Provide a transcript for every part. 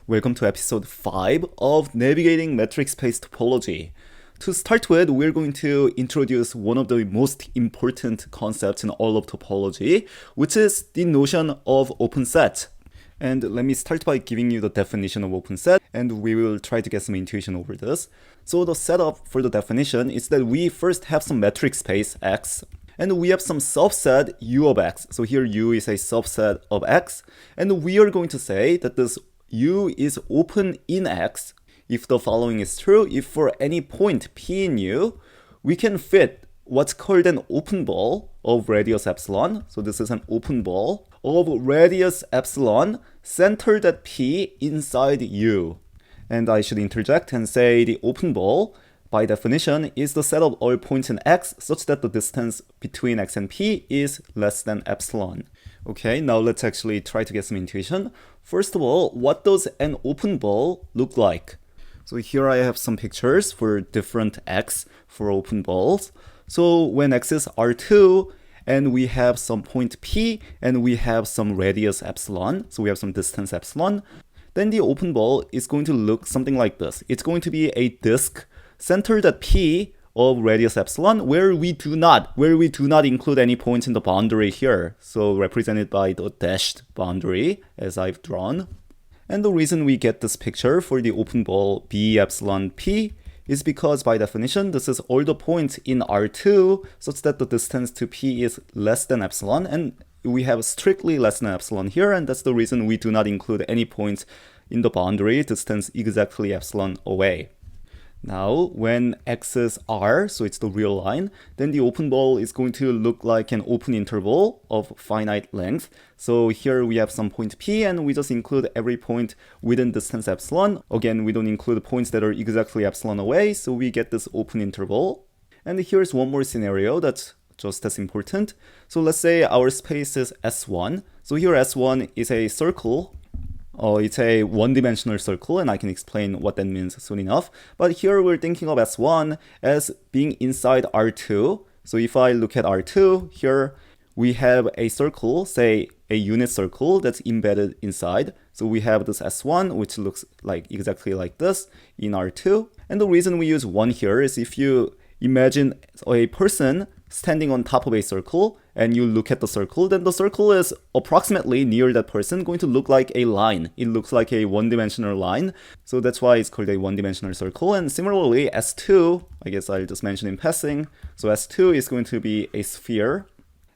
Welcome to episode 5 of Navigating Metric Space Topology. To start with, we're going to introduce one of the most important concepts in all of topology, which is the notion of open set. And let me start by giving you the definition of open set, and we will try to get some intuition over this. So the setup for the definition is that we first have some metric space X, and we have some subset U of X. So here U is a subset of X, and we are going to say that this U is open in X if the following is true. If for any point P in U, we can fit what's called an open ball of radius epsilon. So this is an open ball of radius epsilon centered at P inside U. And I should interject and say the open ball, by definition, is the set of all points in X such that the distance between X and P is less than epsilon. Okay, now let's actually try to get some intuition. First of all, what does an open ball look like? So here I have some pictures for different X for open balls. So when X is R2, and we have some point P, and we have some radius epsilon, so we have some distance epsilon, then the open ball is going to look something like this. It's going to be a disk centered at P of radius epsilon, where we do not include any points in the boundary here, so represented by the dashed boundary as I've drawn. And the reason we get this picture for the open ball B epsilon P is because by definition this is all the points in R2 such that the distance to P is less than epsilon, and we have strictly less than epsilon here, and that's the reason we do not include any points in the boundary distance exactly epsilon away. Now, when X is R, so it's the real line, then the open ball is going to look like an open interval of finite length. So here we have some point P, and we just include every point within distance epsilon. Again, we don't include points that are exactly epsilon away, so we get this open interval. And here's one more scenario that's just as important. So let's say our space is S1. So here S1 is a circle. It's a one-dimensional circle, and I can explain what that means soon enough. But here we're thinking of S1 as being inside R2. So if I look at R2, here we have a circle, say a unit circle that's embedded inside. So we have this S1, which looks like exactly like this in R2. And the reason we use 1 here is if you imagine a person standing on top of a circle and you look at the circle, then the circle is approximately near that person going to look like a line. It looks like a one-dimensional line. So that's why it's called a one-dimensional circle. And similarly, S2, I guess I'll just mention in passing. So S2 is going to be a sphere,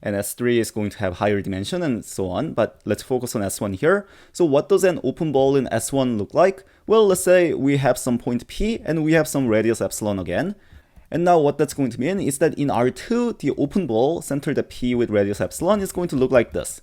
and S3 is going to have higher dimension and so on. But let's focus on S1 here. So what does an open ball in S1 look like? Well, let's say we have some point P and we have some radius epsilon again. And now what that's going to mean is that in R2, the open ball centered at P with radius epsilon is going to look like this.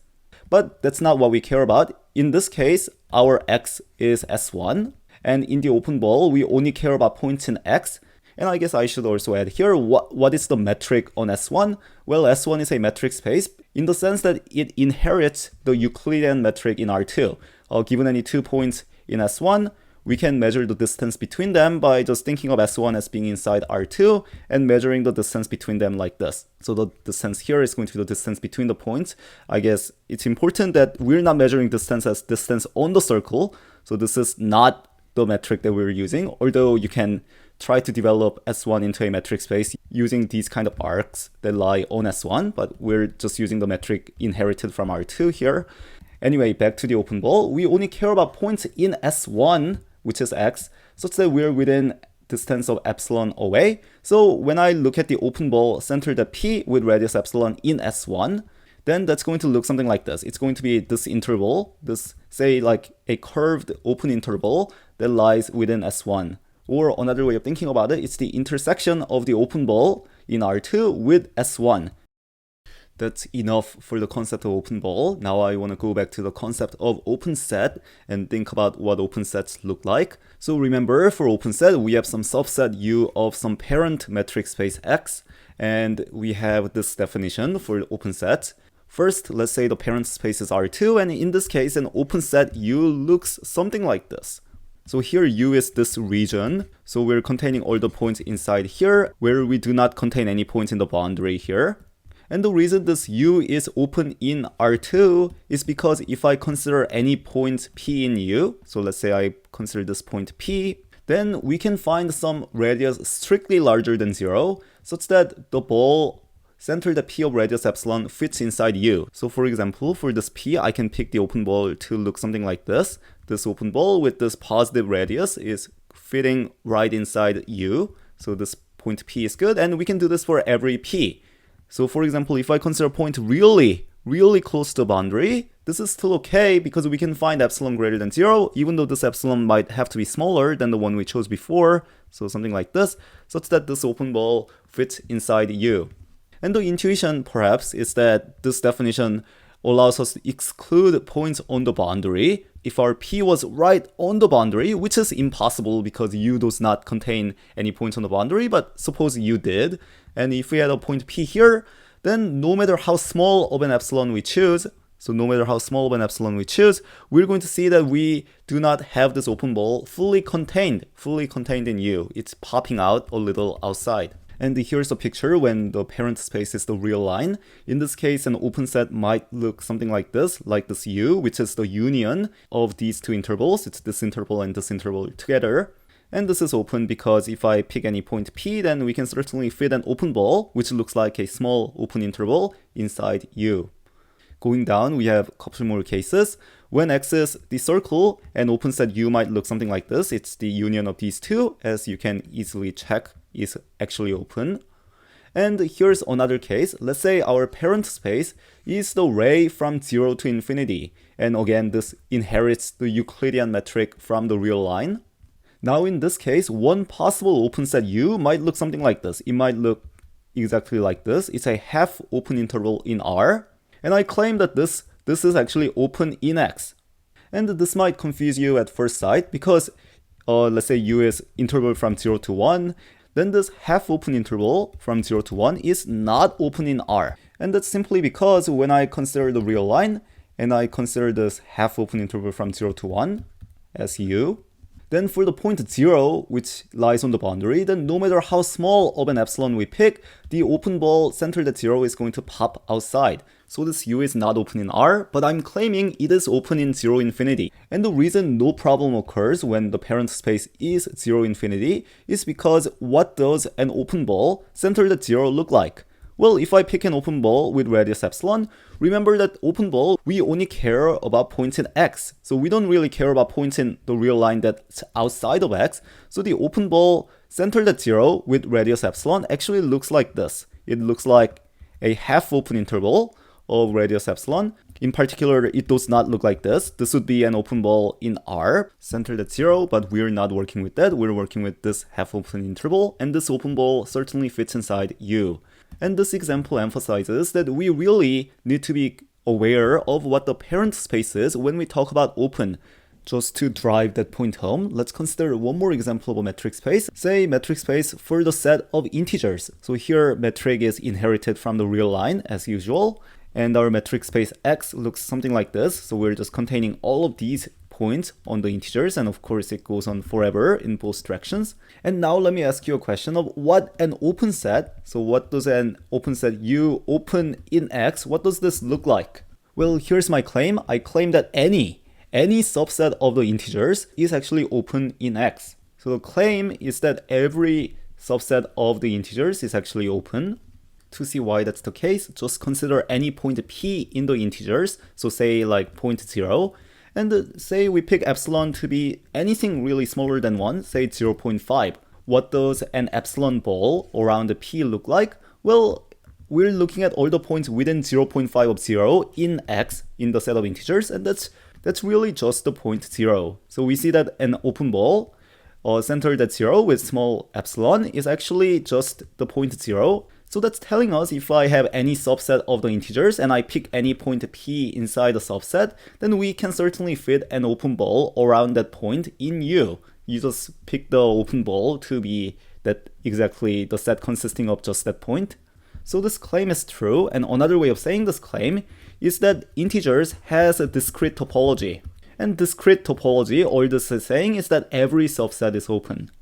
But that's not what we care about. In this case, our X is S1. And in the open ball, we only care about points in X. And I guess I should also add here, what is the metric on S1? Well, S1 is a metric space in the sense that it inherits the Euclidean metric in R2. Given any 2 points in S1, we can measure the distance between them by just thinking of S1 as being inside R2 and measuring the distance between them like this. So the distance here is going to be the distance between the points. I guess it's important that we're not measuring distance as distance on the circle. So this is not the metric that we're using, although you can try to develop S1 into a metric space using these kind of arcs that lie on S1, but we're just using the metric inherited from R2 here. Anyway, back to the open ball. We only care about points in S1, which is X, such that we're within distance of epsilon away. So when I look at the open ball centered at P with radius epsilon in S1, then that's going to look something like this. It's going to be this interval, this, say, like a curved open interval that lies within S1. Or another way of thinking about it, it's the intersection of the open ball in R2 with S1. That's enough for the concept of open ball. Now I want to go back to the concept of open set and think about what open sets look like. So remember, for open set, we have some subset U of some parent metric space X, and we have this definition for open set. First, let's say the parent space is R2, and in this case, an open set U looks something like this. So here U is this region, so we're containing all the points inside here, where we do not contain any points in the boundary here. And the reason this U is open in R2 is because if I consider any point P in U, so let's say I consider this point P, then we can find some radius strictly larger than 0, such that the ball centered at P of radius epsilon fits inside U. So for example, for this P, I can pick the open ball to look something like this. This open ball with this positive radius is fitting right inside U. So this point P is good, and we can do this for every P. So for example, if I consider a point really close to the boundary, this is still okay because we can find epsilon greater than 0, even though this epsilon might have to be smaller than the one we chose before. So something like this, such that this open ball fits inside U. And the intuition, perhaps, is that this definition allows us to exclude points on the boundary. If our P was right on the boundary, which is impossible because U does not contain any points on the boundary, but suppose U did, and if we had a point P here, then no matter how small of an epsilon we choose, we're going to see that we do not have this open ball fully contained in U. It's popping out a little outside. And here's a picture when the parent space is the real line. In this case, an open set might look something like this U, which is the union of these two intervals. It's this interval and this interval together. And this is open because if I pick any point P, then we can certainly fit an open ball, which looks like a small open interval inside U. Going down, we have a couple more cases. When X is the circle, an open set U might look something like this. It's the union of these two, as you can easily check is actually open. And here's another case. Let's say our parent space is the ray from 0 to infinity. And again, this inherits the Euclidean metric from the real line. Now in this case, one possible open set U might look something like this. It might look exactly like this. It's a half open interval in R. And I claim that this is actually open in X. And this might confuse you at first sight because let's say U is interval from 0 to 1. Then this half open interval from 0 to 1 is not open in R. And that's simply because when I consider the real line and I consider this half open interval from 0 to 1 as U, then for the point 0, which lies on the boundary, then no matter how small of an epsilon we pick, the open ball centered at 0 is going to pop outside. So this U is not open in R, but I'm claiming it is open in 0 infinity. And the reason no problem occurs when the parent space is 0 infinity is because what does an open ball centered at 0 look like? Well, if I pick an open ball with radius epsilon, remember that open ball, we only care about points in X. So we don't really care about points in the real line that's outside of X. So the open ball centered at 0 with radius epsilon actually looks like this. It looks like a half open interval of radius epsilon. In particular, it does not look like this. This would be an open ball in R, centered at 0, but we're not working with that. We're working with this half open interval, and this open ball certainly fits inside U. And this example emphasizes that we really need to be aware of what the parent space is when we talk about open. Just to drive that point home, let's consider one more example of a metric space. Say metric space for the set of integers. So here metric is inherited from the real line as usual. And our metric space X looks something like this. So we're just containing all of these points on the integers, and of course it goes on forever in both directions. And now let me ask you a question of what an open set, so what does an open set U open in X, what does this look like? Well, here's my claim. I claim that any subset of the integers is actually open in X. So the claim is that every subset of the integers is actually open. To see why that's the case, just consider any point P in the integers, so say like point 0, and say we pick epsilon to be anything really smaller than 1, say 0.5. What does an epsilon ball around the P look like? Well, we're looking at all the points within 0.5 of 0 in X in the set of integers, and that's really just the point 0. So we see that an open ball centered at 0 with small epsilon is actually just the point 0. So that's telling us if I have any subset of the integers and I pick any point P inside the subset, then we can certainly fit an open ball around that point in U. You just pick the open ball to be that exactly the set consisting of just that point. So this claim is true, and another way of saying this claim is that integers has a discrete topology. And discrete topology, all this is saying is that every subset is open.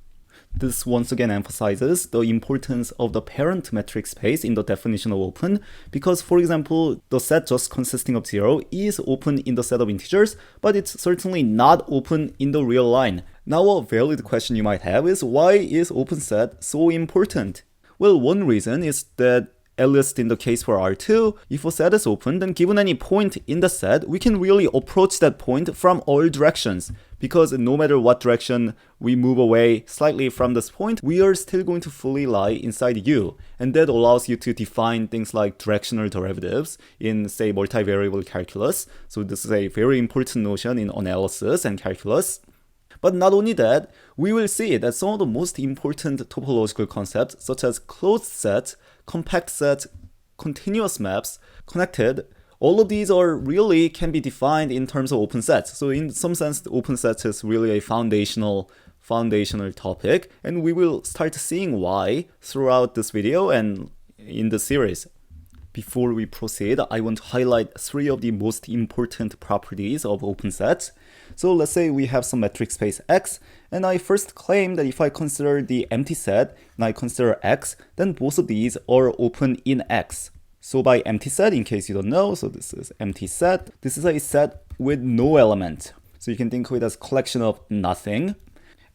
This once again emphasizes the importance of the parent metric space in the definition of open, because for example, the set just consisting of 0 is open in the set of integers, but it's certainly not open in the real line. Now a valid question you might have is, why is open set so important? Well, one reason is that, at least in the case for R2, if a set is open, then given any point in the set, we can really approach that point from all directions. Because no matter what direction we move away slightly from this point, we are still going to fully lie inside U. And that allows you to define things like directional derivatives in, say, multivariable calculus. So this is a very important notion in analysis and calculus. But not only that, we will see that some of the most important topological concepts, such as closed set, compact set, continuous maps, connected, all of these are really can be defined in terms of open sets. So in some sense, the open set is really a foundational topic, and we will start seeing why throughout this video and in the series. Before we proceed, I want to highlight 3 of the most important properties of open sets. So let's say we have some metric space X, and I first claim that if I consider the empty set and I consider X, then both of these are open in X. So by empty set, in case you don't know, so this is empty set. This is a set with no element. So you can think of it as collection of nothing.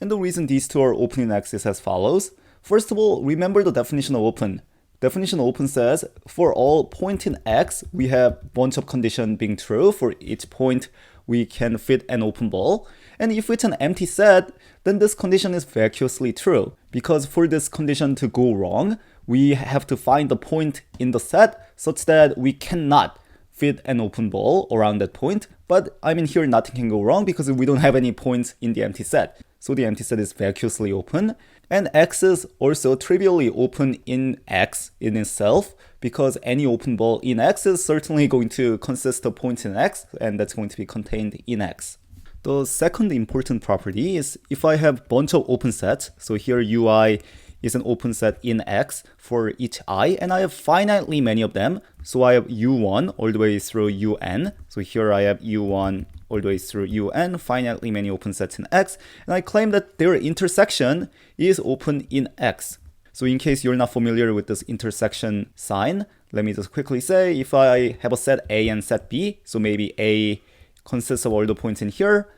And the reason these two are open in X is as follows. First of all, remember the definition of open. Definition of open says for all point in X, we have bunch of condition being true. For each point, we can fit an open ball. And if it's an empty set, then this condition is vacuously true. Because for this condition to go wrong, we have to find the point in the set such that we cannot fit an open ball around that point. But I mean, here nothing can go wrong because we don't have any points in the empty set. So the empty set is vacuously open. And X is also trivially open in X in itself, because any open ball in X is certainly going to consist of points in X, and that's going to be contained in X. The second important property is if I have a bunch of open sets, so here UI is an open set in X for each I, and I have finitely many of them. So I have U1 all the way through UN. So here I have U1 all the way through UN, finitely many open sets in X, and I claim that their intersection is open in X. So in case you're not familiar with this intersection sign, let me just quickly say, if I have a set A and set B, so maybe A consists of all the points in here,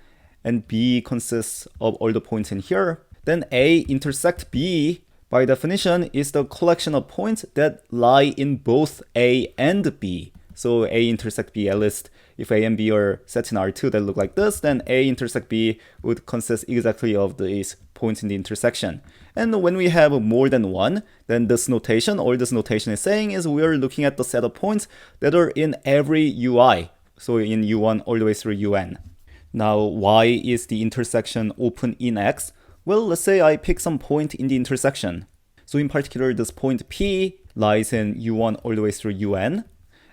and B consists of all the points in here, then A intersect B, by definition, is the collection of points that lie in both A and B. So A intersect B, at least if A and B are sets in R2 that look like this, then A intersect B would consist exactly of these points in the intersection. And when we have more than one, then this notation, all this notation is saying is we are looking at the set of points that are in every UI. So in U1 all the way through UN. Now, why is the intersection open in X? Well, let's say I pick some point in the intersection. So in particular, this point P lies in U1 all the way through UN.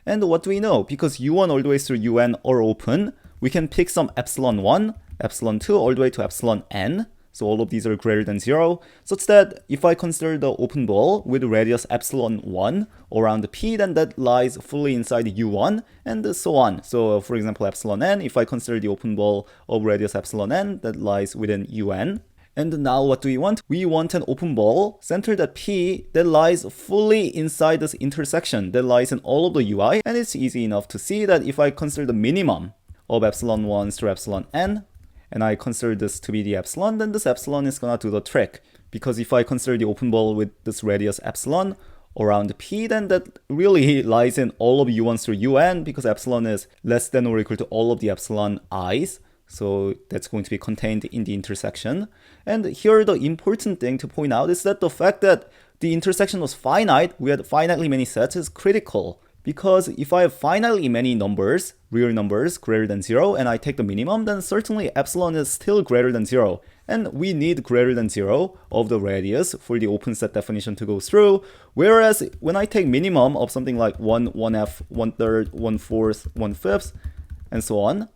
And what do we know? Because U1 all the way through UN are open, we can pick some epsilon 1, epsilon 2 all the way to epsilon n. So all of these are greater than 0, such that if I consider the open ball with radius epsilon 1 around P, then that lies fully inside U1 and so on. So for example, epsilon n, if I consider the open ball of radius epsilon n, that lies within UN. And now what do we want? We want an open ball centered at P that lies fully inside this intersection, that lies in all of the UI. And it's easy enough to see that if I consider the minimum of epsilon 1 through epsilon n, and I consider this to be the epsilon, then this epsilon is gonna do the trick. Because if I consider the open ball with this radius epsilon around P, then that really lies in all of U1 through UN, because epsilon is less than or equal to all of the epsilon i's. So that's going to be contained in the intersection. And here the important thing to point out is that the fact that the intersection was finite, we had finitely many sets, is critical. Because if I have finitely many numbers, real numbers greater than 0, and I take the minimum, then certainly epsilon is still greater than 0. And we need greater than 0 of the radius for the open set definition to go through. Whereas when I take minimum of something like 1, 1f, 1/3, 1/4, 1/5, and so on,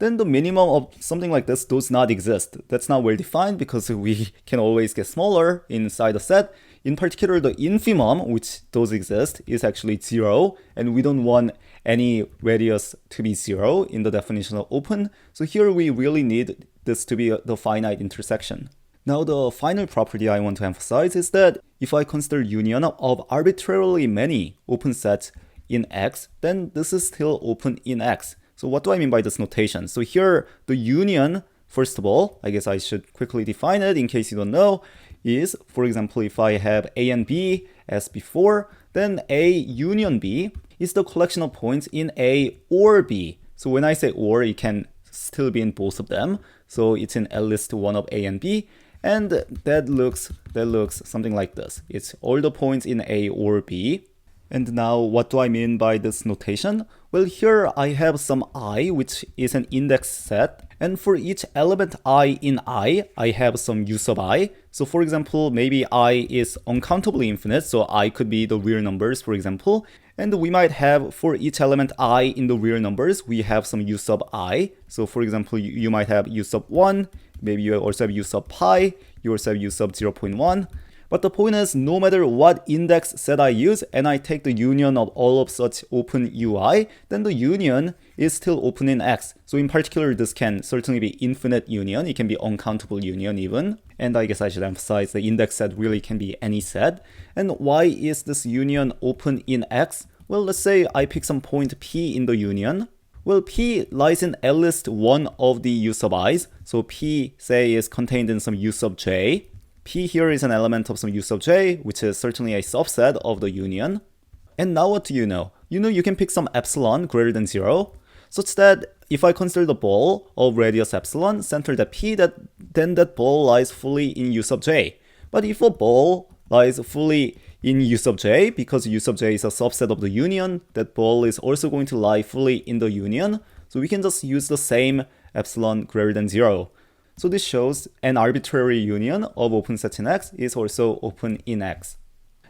then the minimum of something like this does not exist. That's not well defined because we can always get smaller inside a set. In particular, the infimum, which does exist, is actually 0, and we don't want any radius to be 0 in the definition of open. So here we really need this to be the finite intersection. Now the final property I want to emphasize is that if I consider union of arbitrarily many open sets in X, then this is still open in X. So what do I mean by this notation? So here the union, first of all, I guess I should quickly define it in case you don't know, is, for example, if I have A and B as before, then A union B is the collection of points in A or B. So when I say or, it can still be in both of them. So it's in at least one of A and B. And that looks something like this. It's all the points in A or B. And now what do I mean by this notation? Well, here I have some I, which is an index set. And for each element I in I have some u sub I. So for example, maybe I is uncountably infinite, so I could be the real numbers, for example. And we might have, for each element I in the real numbers, we have some u sub I. So for example, you might have u sub 1, maybe you also have u sub pi, you also have u sub 0.1. But the point is, no matter what index set I use, and I take the union of all of such open ui, then the union is still open in X. So in particular, this can certainly be infinite union. It can be uncountable union even. And I guess I should emphasize the index set really can be any set. And why is this union open in X? Well, let's say I pick some point P in the union. Well, P lies in at least one of the u sub i's. So P, say, is contained in some u sub j. P here is an element of some u sub j, which is certainly a subset of the union. And now what do you know? You know you can pick some epsilon greater than 0, such that if I consider the ball of radius epsilon centered at P, then that ball lies fully in u sub j. But if a ball lies fully in u sub j, because u sub j is a subset of the union, that ball is also going to lie fully in the union. So we can just use the same epsilon greater than 0. So this shows an arbitrary union of open sets in X is also open in X.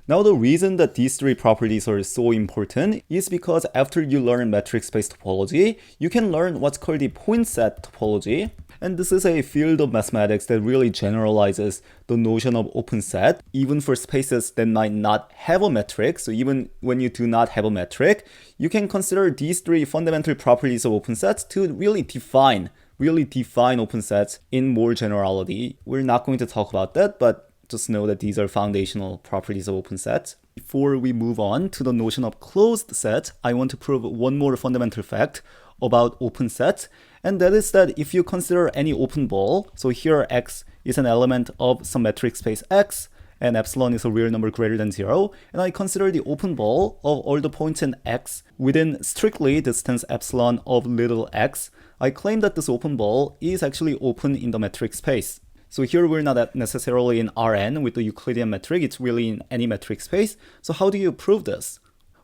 Now the reason that these three properties are so important is because after you learn metric space topology, you can learn what's called the point set topology. And this is a field of mathematics that really generalizes the notion of open set, even for spaces that might not have a metric. So even when you do not have a metric, you can consider these three fundamental properties of open sets to really define open sets in more generality. We're not going to talk about that, but just know that these are foundational properties of open sets. Before we move on to the notion of closed sets, I want to prove one more fundamental fact about open sets, and that is that if you consider any open ball, so here X is an element of some metric space X, and epsilon is a real number greater than 0, and I consider the open ball of all the points in X within strictly distance epsilon of little x, I claim that this open ball is actually open in the metric space. So here we're not necessarily in Rn with the Euclidean metric, it's really in any metric space. So how do you prove this?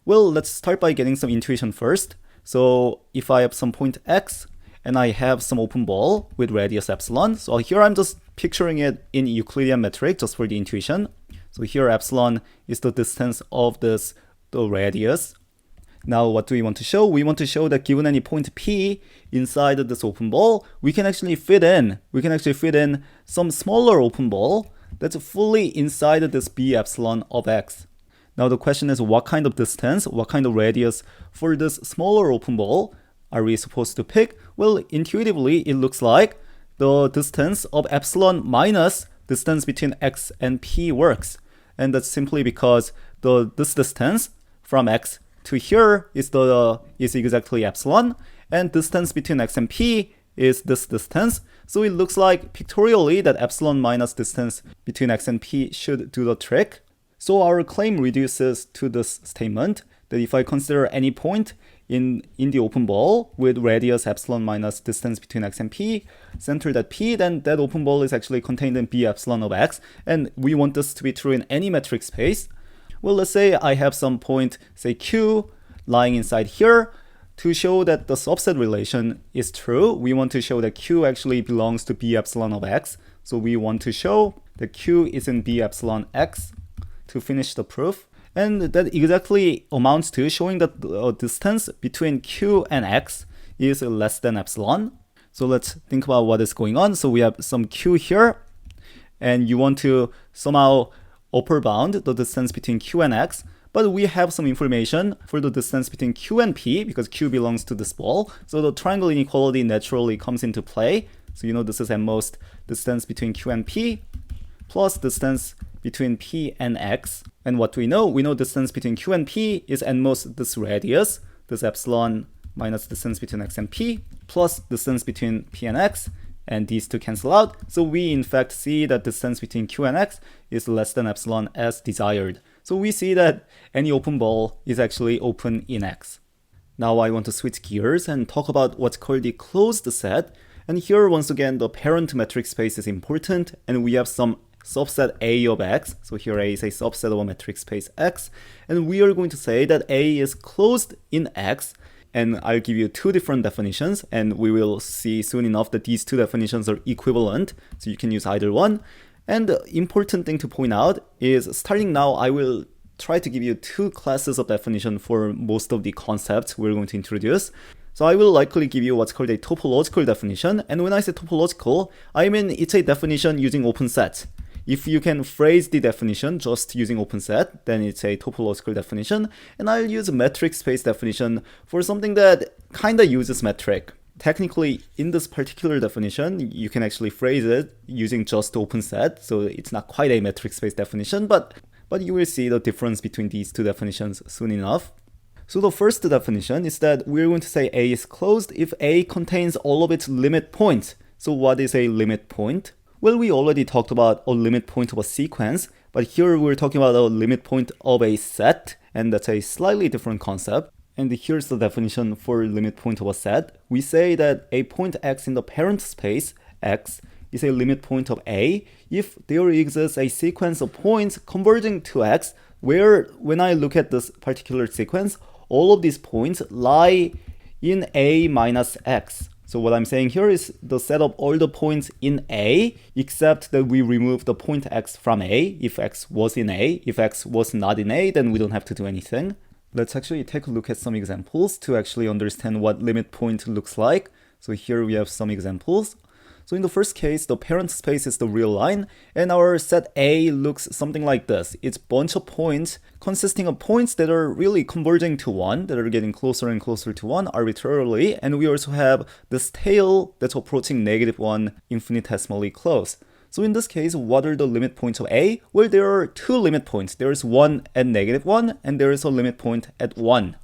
Well, let's start by getting some intuition first. So if I have some point x, and I have some open ball with radius epsilon, so here I'm just picturing it in Euclidean metric just for the intuition. So here epsilon is the distance of the radius. Now what do we want to show? We want to show that given any point P inside of this open ball, we can actually fit in some smaller open ball that's fully inside of this B epsilon of X. Now the question is, what kind of distance, what kind of radius for this smaller open ball are we supposed to pick? Well, intuitively, it looks like the distance of epsilon minus distance between X and P works. And that's simply because this distance from X to here is exactly epsilon, and distance between X and P is this distance. So it looks like pictorially that epsilon minus distance between X and P should do the trick. So our claim reduces to this statement that if I consider any point in the open ball with radius epsilon minus distance between X and P centered at P, then that open ball is actually contained in B epsilon of X, and we want this to be true in any metric space. Well, let's say I have some point, say Q, lying inside here. To show that the subset relation is true, we want to show that Q actually belongs to B epsilon of X. So we want to show that Q is in B epsilon X to finish the proof. And that exactly amounts to showing that the distance between Q and X is less than epsilon. So let's think about what is going on. So we have some Q here, and you want to somehow upper bound the distance between Q and X, but we have some information for the distance between Q and P because Q belongs to this ball. So the triangle inequality naturally comes into play. So you know this is at most distance between Q and P. plus distance between P and X. And what do we know? We know distance between Q and P is at most this radius, this epsilon minus distance between X and P, plus distance between P and X, and these two cancel out. So we in fact see that distance between Q and X is less than epsilon as desired. So we see that any open ball is actually open in X. Now I want to switch gears and talk about what's called the closed set. And here once again the parent metric space is important, and we have some subset A of X. So here A is a subset of a metric space X, and we are going to say that A is closed in X. And I'll give you two different definitions, and we will see soon enough that these two definitions are equivalent, so you can use either one. And the important thing to point out is, starting now, I will try to give you two classes of definition for most of the concepts we're going to introduce. So I will likely give you what's called a topological definition, and when I say topological, I mean it's a definition using open set. If you can phrase the definition just using open set, then it's a topological definition, and I'll use a metric space definition for something that kinda uses metric. Technically, in this particular definition, you can actually phrase it using just open set, so it's not quite a metric space definition, but you will see the difference between these two definitions soon enough. So the first definition is that we're going to say A is closed if A contains all of its limit points. So what is a limit point? Well, we already talked about a limit point of a sequence, but here we're talking about a limit point of a set, and that's a slightly different concept. And here's the definition for limit point of a set. We say that a point X in the parent space, X, is a limit point of A if there exists a sequence of points converging to X, where when I look at this particular sequence, all of these points lie in A minus X. So what I'm saying here is the set of all the points in A, except that we remove the point X from A if X was in A. If X was not in A, then we don't have to do anything. Let's actually take a look at some examples to actually understand what limit point looks like. So here we have some examples. So in the first case, the parent space is the real line, and our set A looks something like this. It's a bunch of points consisting of points that are really converging to 1, that are getting closer and closer to 1 arbitrarily, and we also have this tail that's approaching -1 infinitesimally close. So in this case, what are the limit points of A? Well, there are two limit points. There's one at -1, and there is a limit point at 1.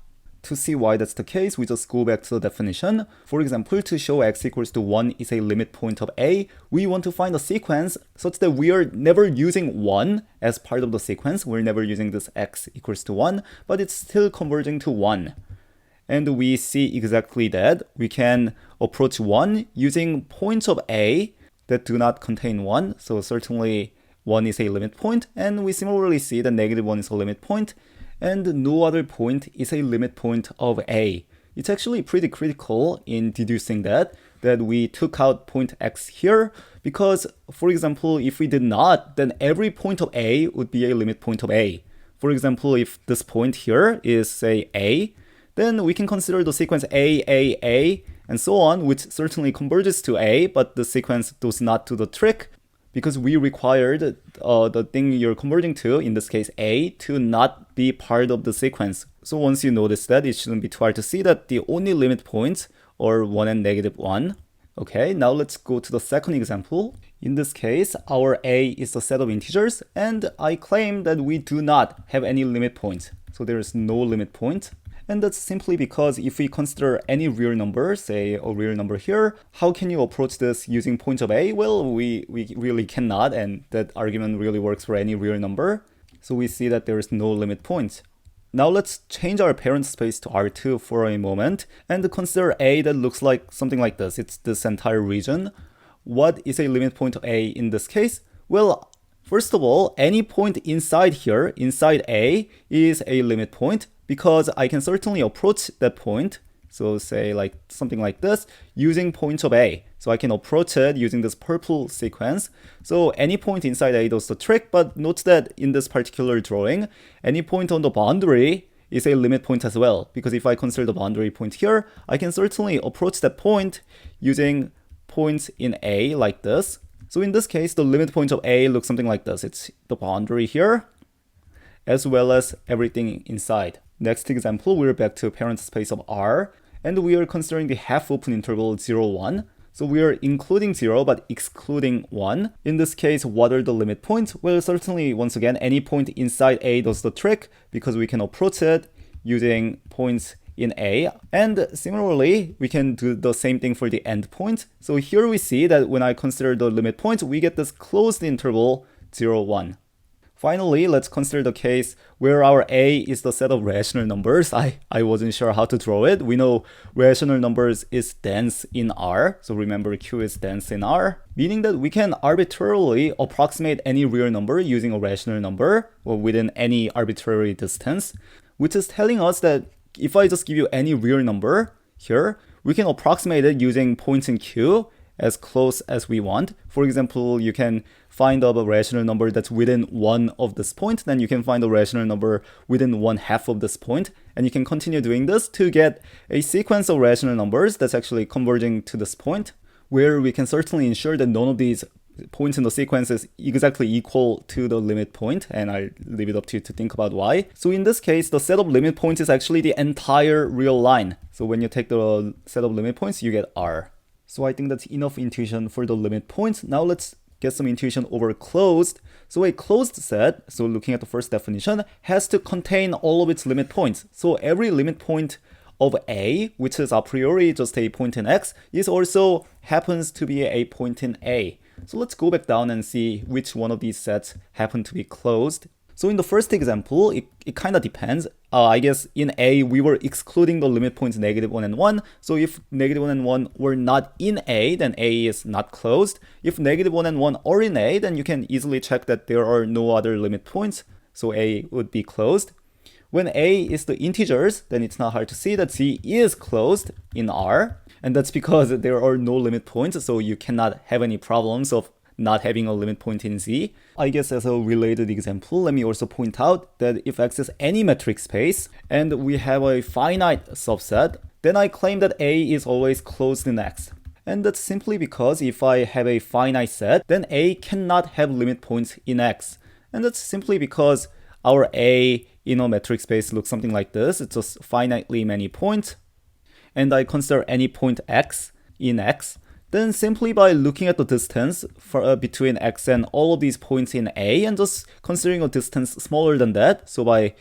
To see why that's the case, we just go back to the definition. For example, to show X equals to 1 is a limit point of A, we want to find a sequence such that we are never using 1 as part of the sequence. We're never using this X equals to 1, but it's still converging to 1. And we see exactly that. We can approach 1 using points of A that do not contain 1. So certainly 1 is a limit point, and we similarly see that -1 is a limit point, and no other point is a limit point of A. It's actually pretty critical in deducing that we took out point X here, because, for example, if we did not, then every point of A would be a limit point of A. For example, if this point here is, say, A, then we can consider the sequence A, and so on, which certainly converges to A, but the sequence does not do the trick, because we required the thing you're converging to, in this case A, to not be part of the sequence. So once you notice that, it shouldn't be too hard to see that the only limit points are 1 and -1. Okay, now let's go to the second example. In this case, our A is a set of integers, and I claim that we do not have any limit points. So there is no limit point. And that's simply because if we consider any real number, say a real number here, how can you approach this using points of A? Well, we really cannot, and that argument really works for any real number. So we see that there is no limit point. Now let's change our parent space to R2 for a moment and consider A that looks like something like this. It's this entire region. What is a limit point of A in this case? Well, first of all, any point inside here, inside A, is a limit point, because I can certainly approach that point, so say like something like this, using points of A. So I can approach it using this purple sequence. So any point inside A does the trick, but note that in this particular drawing, any point on the boundary is a limit point as well, because if I consider the boundary point here, I can certainly approach that point using points in A like this. So in this case, the limit point of A looks something like this. It's the boundary here, as well as everything inside. Next example, we're back to parent space of R, and we are considering the half-open interval 0, 1. So we are including 0 but excluding 1. In this case, what are the limit points? Well, certainly, once again, any point inside A does the trick because we can approach it using points in A. And similarly, we can do the same thing for the endpoint. So here we see that when I consider the limit points, we get this closed interval 0, 1. Finally, let's consider the case where our A is the set of rational numbers. I wasn't sure how to draw it. We know rational numbers is dense in R. So remember, Q is dense in R, meaning that we can arbitrarily approximate any real number using a rational number or within any arbitrary distance, which is telling us that if I just give you any real number here, we can approximate it using points in Q as close as we want. For example, you can find a rational number that's within one of this point, then you can find a rational number within 1/2 of this point, and you can continue doing this to get a sequence of rational numbers that's actually converging to this point, where we can certainly ensure that none of these points in the sequence is exactly equal to the limit point, and I'll leave it up to you to think about why. So in this case, the set of limit points is actually the entire real line. So when you take the set of limit points, you get R. So I think that's enough intuition for the limit points. Now let's get some intuition over closed. So a closed set, so looking at the first definition, has to contain all of its limit points. So every limit point of A, which is a priori just a point in X, is also happens to be a point in A. So let's go back down and see which one of these sets happen to be closed. So in the first example, it kind of depends. I guess in A, we were excluding the limit points -1 and 1. So if -1 and 1 were not in A, then A is not closed. If -1 and 1 are in A, then you can easily check that there are no other limit points. So A would be closed. When A is the integers, then it's not hard to see that C is closed in R. And that's because there are no limit points, so you cannot have any problems of not having a limit point in Z. I guess as a related example, let me also point out that if X is any metric space and we have a finite subset, then I claim that A is always closed in X. And that's simply because if I have a finite set, then A cannot have limit points in X. And that's simply because our A in a metric space looks something like this. It's just finitely many points. And I consider any point X in X, then simply by looking at the distance between X and all of these points in A and just considering a distance smaller than that, so by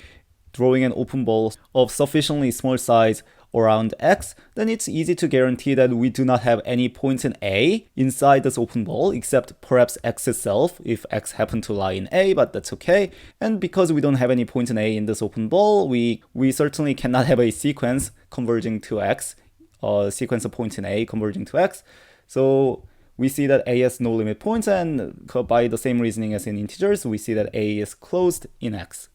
drawing an open ball of sufficiently small size around X, then it's easy to guarantee that we do not have any points in A inside this open ball, except perhaps X itself, if X happened to lie in A, but that's okay. And because we don't have any points in A in this open ball, we certainly cannot have a sequence converging to X, a sequence of points in A converging to X. So we see that A has no limit points, and by the same reasoning as in integers, we see that A is closed in X.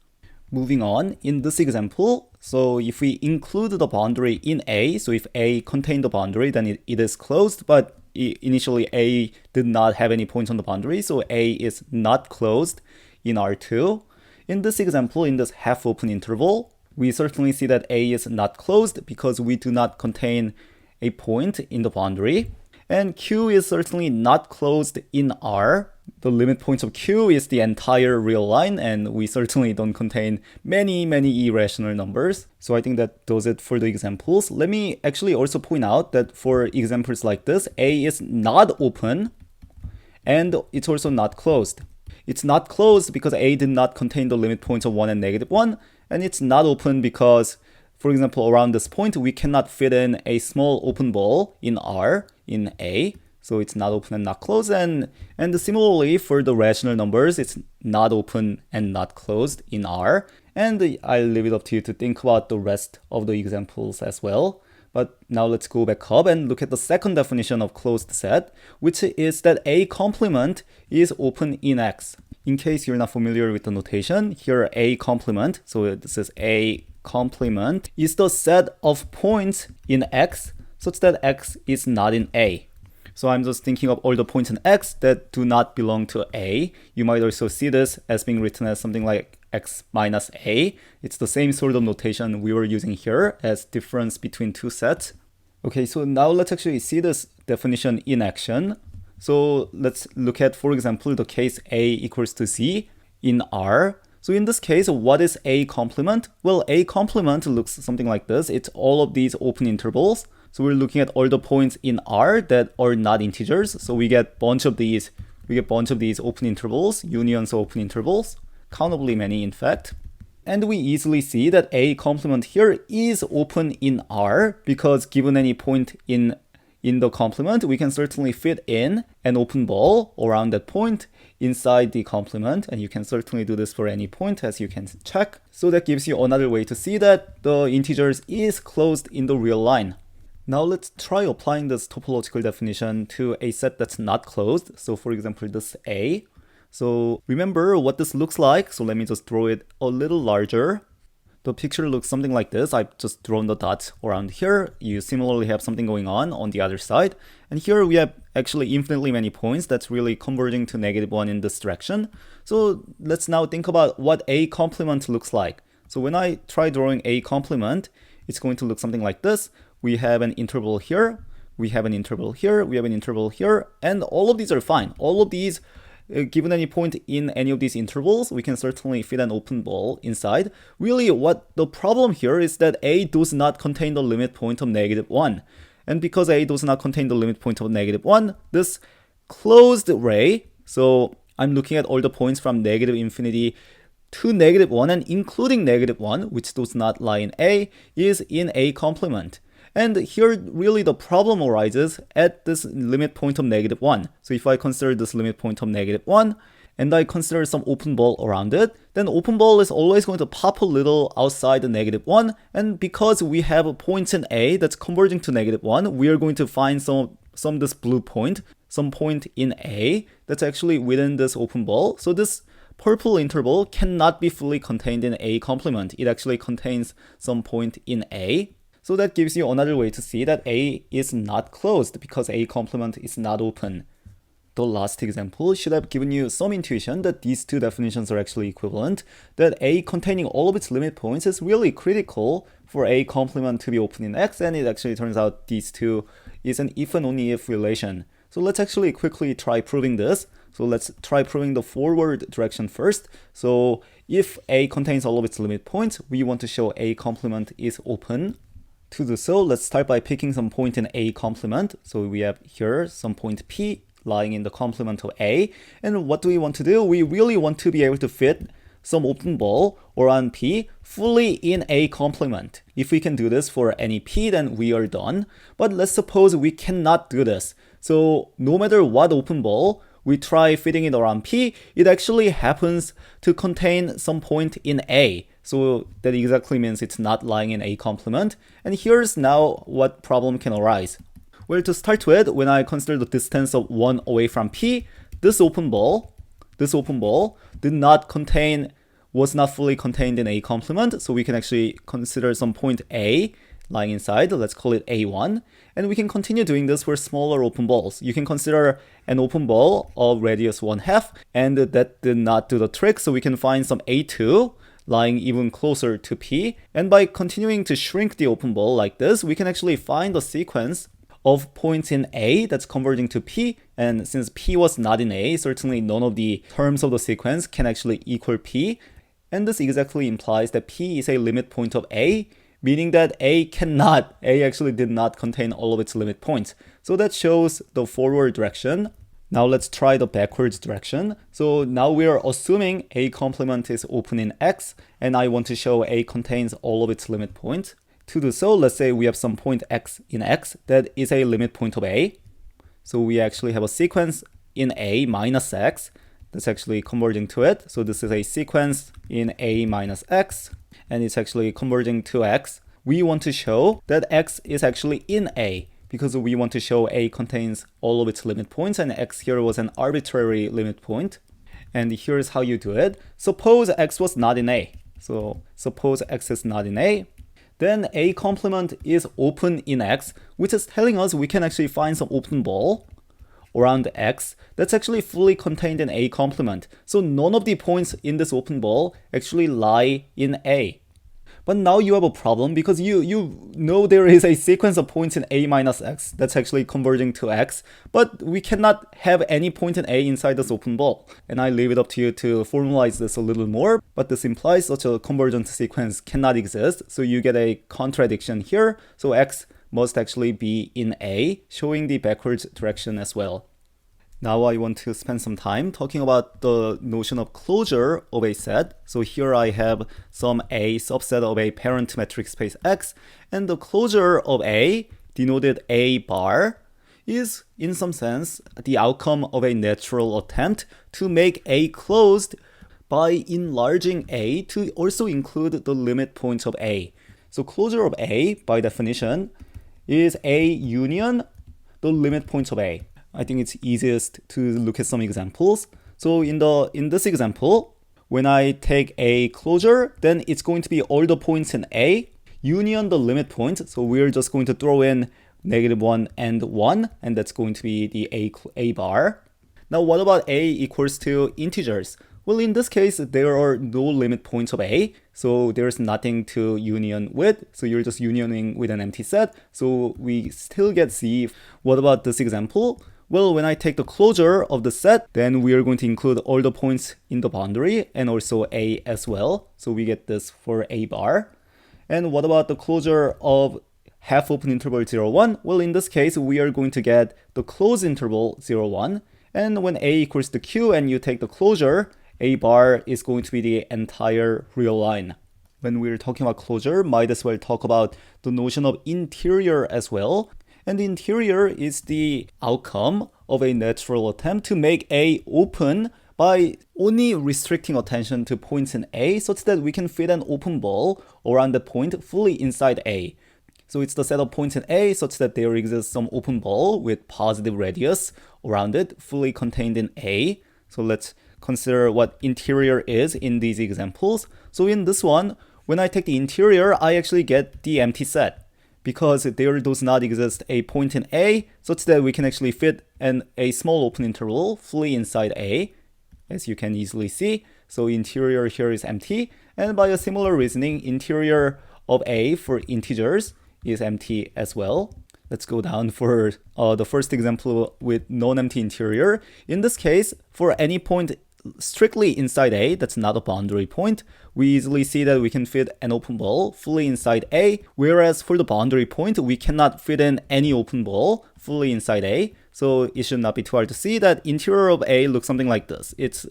Moving on, in this example, so if we include the boundary in A, so if A contained the boundary, then it is closed, but initially A did not have any points on the boundary, so A is not closed in R2. In this example, in this half-open interval, we certainly see that A is not closed because we do not contain a point in the boundary. And Q is certainly not closed in R. The limit points of Q is the entire real line, and we certainly don't contain many irrational numbers. So I think that does it for the examples. Let me actually also point out that for examples like this, A is not open, and it's also not closed. It's not closed because A did not contain the limit points of 1 and -1, and it's not open because, for example, around this point, we cannot fit in a small open ball in R in A, so it's not open and not closed. And similarly, for the rational numbers, it's not open and not closed in R. And I'll leave it up to you to think about the rest of the examples as well. But now let's go back up and look at the second definition of closed set, which is that A complement is open in X. In case you're not familiar with the notation, here A complement, so this is A complement, is the set of points in X such that X is not in A. So I'm just thinking of all the points in X that do not belong to A. You might also see this as being written as something like X minus A. It's the same sort of notation we were using here as difference between two sets. Okay, so now let's actually see this definition in action. So let's look at, for example, the case A equals to Z in R. So in this case, what is A complement? Well, A complement looks something like this. It's all of these open intervals. So we're looking at all the points in R that are not integers. So we get bunch of these open intervals, unions of open intervals, countably many in fact. And we easily see that A complement here is open in R because given any point in the complement, we can certainly fit in an open ball around that point inside the complement, and you can certainly do this for any point as you can check. So that gives you another way to see that the integers is closed in the real line. Now let's try applying this topological definition to a set that's not closed. So for example, this A. So remember what this looks like. So let me just draw it a little larger. The picture looks something like this. I've just drawn the dots around here. You similarly have something going on the other side. And here we have actually infinitely many points that's really converging to -1 in this direction. So let's now think about what A complement looks like. So when I try drawing A complement, it's going to look something like this. We have an interval here, we have an interval here, we have an interval here, and all of these are fine. All of these, given any point in any of these intervals, we can certainly fit an open ball inside. Really, what the problem here is that A does not contain the limit point of -1. And because A does not contain the limit point of -1, this closed ray, so I'm looking at all the points from -infinity to -1 and including -1, which does not lie in A, is in A complement. And here really the problem arises at this limit point of -1. So if I consider this limit point of -1 and I consider some open ball around it, then open ball is always going to pop a little outside the -1. And because we have a point in A that's converging to -1, we are going to find some this blue point, some point in A that's actually within this open ball. So this purple interval cannot be fully contained in A complement. It actually contains some point in A. So that gives you another way to see that A is not closed because A complement is not open. The last example should have given you some intuition that these two definitions are actually equivalent, that A containing all of its limit points is really critical for A complement to be open in X, and it actually turns out these two is an if and only if relation. So let's actually quickly try proving this. So let's try proving the forward direction first. So if A contains all of its limit points, we want to show A complement is open. To do so, let's start by picking some point in A complement. So we have here some point P lying in the complement of A. And what do we want to do? We really want to be able to fit some open ball around P fully in A complement. If we can do this for any P, then we are done. But let's suppose we cannot do this. So no matter what open ball we try fitting it around P, it actually happens to contain some point in A. So that exactly means it's not lying in A complement. And here's now what problem can arise. Well, to start with, when I consider the distance of 1 away from P, this open ball was not fully contained in A complement. So we can actually consider some point A lying inside. Let's call it A1. And we can continue doing this for smaller open balls. You can consider an open ball of radius 1/2, and that did not do the trick. So we can find some A2 lying even closer to P. And by continuing to shrink the open ball like this, we can actually find a sequence of points in A that's converging to P. And since P was not in A, certainly none of the terms of the sequence can actually equal P. And this exactly implies that P is a limit point of A, meaning that A actually did not contain all of its limit points. So that shows the forward direction. Now let's try the backwards direction. So now we are assuming A complement is open in X, and I want to show A contains all of its limit points. To do so, let's say we have some point X in X that is a limit point of A. So we actually have a sequence in A minus X that's actually converging to it. So this is a sequence in A minus X, and it's actually converging to X. We want to show that X is actually in A because we want to show A contains all of its limit points, and X here was an arbitrary limit point. And here's how you do it. Suppose X was not in A. So suppose X is not in A. Then A complement is open in X, which is telling us we can actually find some open ball around X that's actually fully contained in A complement. So none of the points in this open ball actually lie in A. But now you have a problem because you know there is a sequence of points in A minus X that's actually converging to X, but we cannot have any point in A inside this open ball. And I leave it up to you to formalize this a little more, but this implies such a convergent sequence cannot exist. So you get a contradiction here. So X must actually be in A, showing the backwards direction as well. Now I want to spend some time talking about the notion of closure of a set. So here I have some A subset of a parent metric space X, and the closure of A, denoted A bar, is in some sense the outcome of a natural attempt to make A closed by enlarging A to also include the limit points of A. So closure of A, by definition, is A union the limit points of A. I think it's easiest to look at some examples. So in this example, when I take A closure, then it's going to be all the points in A union the limit point. So we're just going to throw in -1 and 1, and that's going to be the A bar. Now what about A equals to integers? Well, in this case, there are no limit points of A, so there's nothing to union with. So you're just unioning with an empty set. So we still get C. What about this example? Well, when I take the closure of the set, then we are going to include all the points in the boundary and also A as well. So we get this for A bar. And what about the closure of half open interval 0, 1? Well, in this case, we are going to get the closed interval 0, 1. And when A equals to Q and you take the closure, A bar is going to be the entire real line. When we're talking about closure, might as well talk about the notion of interior as well. And the interior is the outcome of a natural attempt to make A open by only restricting attention to points in A such that we can fit an open ball around the point fully inside A. So it's the set of points in A such that there exists some open ball with positive radius around it fully contained in A. So let's consider what interior is in these examples. So in this one, when I take the interior, I actually get the empty set, because there does not exist a point in A such that we can actually fit a small open interval fully inside A, as you can easily see. So interior here is empty, and by a similar reasoning, interior of A for integers is empty as well. Let's go down for the first example with non-empty interior. In this case, for any point strictly inside A, that's not a boundary point, we easily see that we can fit an open ball fully inside A, whereas for the boundary point, we cannot fit in any open ball fully inside A. So it should not be too hard to see that interior of A looks something like this. It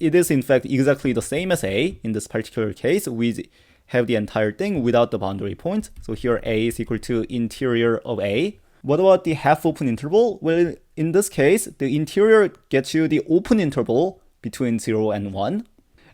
is in fact exactly the same as A. In this particular case, we have the entire thing without the boundary point. So here A is equal to interior of A. What about the half open interval? Well, in this case, the interior gets you the open interval between 0 and 1.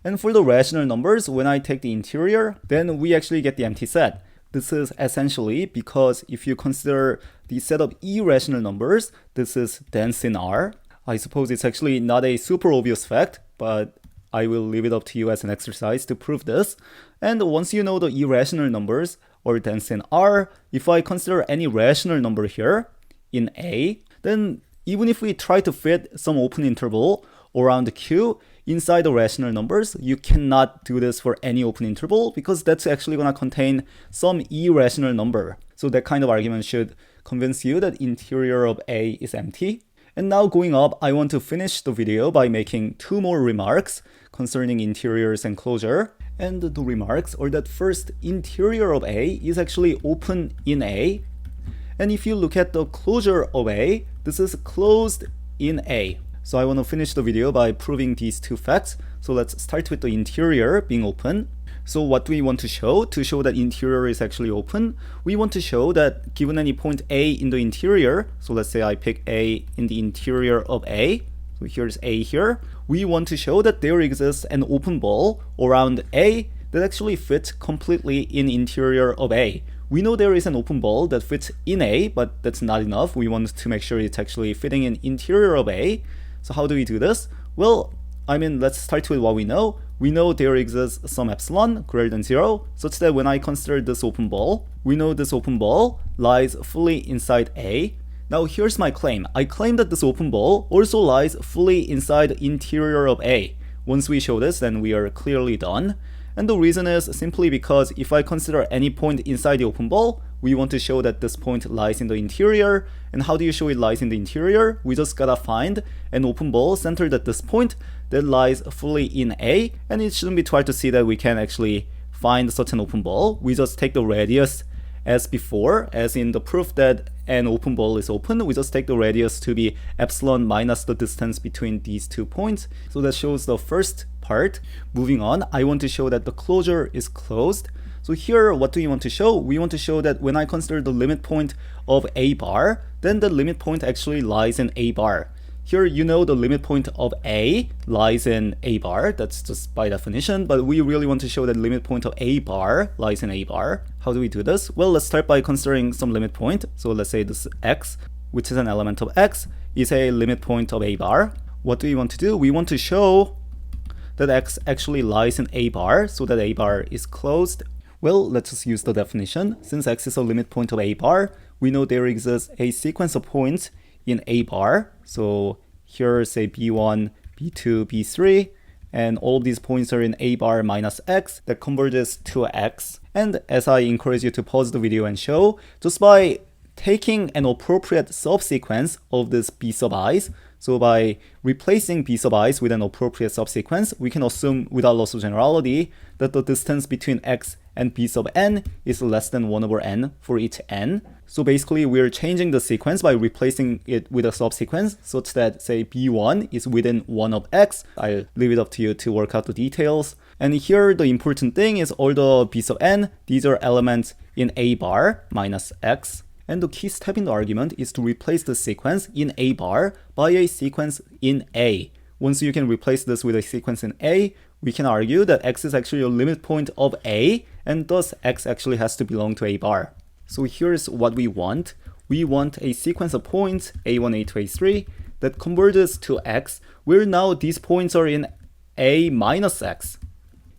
And for the rational numbers, when I take the interior, then we actually get the empty set. This is essentially because if you consider the set of irrational numbers, this is dense in R. I suppose it's actually not a super obvious fact, but I will leave it up to you as an exercise to prove this. And once you know the irrational numbers are dense in R, if I consider any rational number here in A, then even if we try to fit some open interval around Q inside the rational numbers, you cannot do this for any open interval because that's actually going to contain some irrational number. So that kind of argument should convince you that interior of A is empty. And now going up, I want to finish the video by making two more remarks concerning interiors and closure. And the remarks are that first, interior of A is actually open in A. And if you look at the closure of A, this is closed in A. So I want to finish the video by proving these two facts. So let's start with the interior being open. So what do we want to show that interior is actually open? We want to show that given any point A in the interior, so let's say I pick A in the interior of A, so here's A here, we want to show that there exists an open ball around A that actually fits completely in interior of A. We know there is an open ball that fits in A, but that's not enough. We want to make sure it's actually fitting in interior of A. So how do we do this? Well, let's start with what we know. We know there exists some epsilon greater than 0, such that when I consider this open ball, we know this open ball lies fully inside A. Now here's my claim. I claim that this open ball also lies fully inside the interior of A. Once we show this, then we are clearly done. And the reason is simply because if I consider any point inside the open ball, we want to show that this point lies in the interior. And how do you show it lies in the interior? We just gotta find an open ball centered at this point that lies fully in A. And it shouldn't be too hard to see that we can actually find such an open ball. We just take the radius as before, as in the proof that an open ball is open, we just take the radius to be epsilon minus the distance between these 2 points. So that shows the first part. Moving on, I want to show that the closure is closed. So here, what do we want to show? We want to show that when I consider the limit point of a bar, then the limit point actually lies in a bar. Here, you know the limit point of A lies in A bar, that's just by definition, but we really want to show that limit point of A bar lies in A bar. How do we do this? Well, let's start by considering some limit point. So let's say this X, which is an element of X, is a limit point of A bar. What do we want to do? We want to show that X actually lies in A bar, so that A bar is closed. Well, let's just use the definition. Since X is a limit point of A bar, we know there exists a sequence of points in A bar. So here, say B1, B2, B3, and all of these points are in A bar minus X that converges to X. And as I encourage you to pause the video and show, just by taking an appropriate subsequence of this B sub i's, so by replacing B sub i's with an appropriate subsequence, we can assume without loss of generality that the distance between X and B sub n is less than 1 over n for each n. So basically, we're changing the sequence by replacing it with a subsequence such that, say, B1 is within 1 of X. I'll leave it up to you to work out the details. And here, the important thing is all the B sub n, these are elements in A bar minus X. And the key step in the argument is to replace the sequence in A bar by a sequence in A. Once you can replace this with a sequence in A, we can argue that X is actually a limit point of A, and thus X actually has to belong to A bar. So here's what we want. We want a sequence of points, A1, A2, A3, that converges to X, where now these points are in A minus X.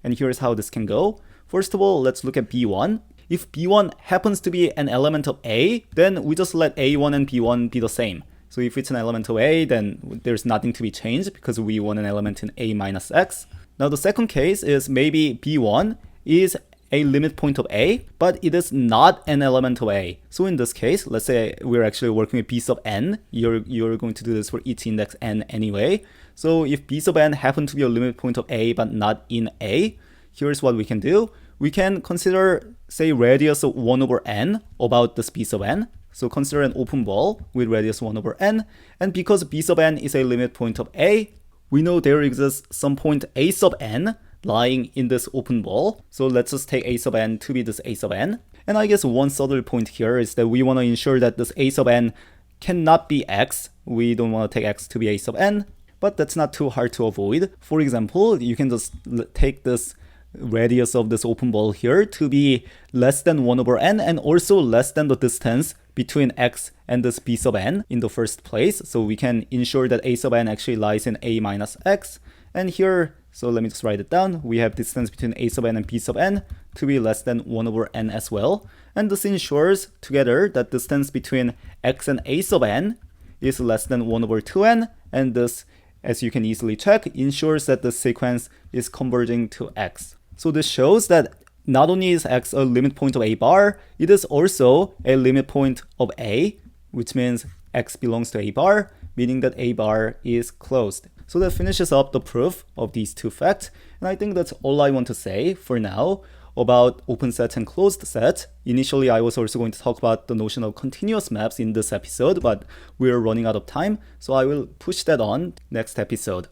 And here's how this can go. First of all, let's look at B1. If B1 happens to be an element of A, then we just let A1 and B1 be the same. So if it's an element of A, then there's nothing to be changed because we want an element in A minus X. Now the second case is maybe B1 is a limit point of A, but it is not an element of A. So in this case, let's say we're actually working with B sub n. You're going to do this for each index n anyway. So if B sub n happen to be a limit point of A but not in A, here's what we can do. We can consider, say, radius of 1 over n about this B sub n. So consider an open ball with radius 1 over n. And because B sub n is a limit point of A, we know there exists some point A sub n lying in this open ball. So let's just take A sub n to be this A sub n. And I guess one subtle point here is that we want to ensure that this A sub n cannot be X. We don't want to take X to be A sub n, but that's not too hard to avoid. For example, you can just take this radius of this open ball here to be less than 1 over n and also less than the distance between X and this B sub n in the first place. So we can ensure that A sub n actually lies in A minus X. And here, so let me just write it down. We have distance between A sub n and B sub n to be less than 1 over n as well. And this ensures together that distance between X and A sub n is less than 1 over 2n. And this, as you can easily check, ensures that the sequence is converging to X. So this shows that not only is X a limit point of A bar, it is also a limit point of A, which means X belongs to A bar, meaning that A bar is closed. So that finishes up the proof of these two facts. And I think that's all I want to say for now about open sets and closed sets. Initially, I was also going to talk about the notion of continuous maps in this episode, but we're running out of time, so I will push that on next episode.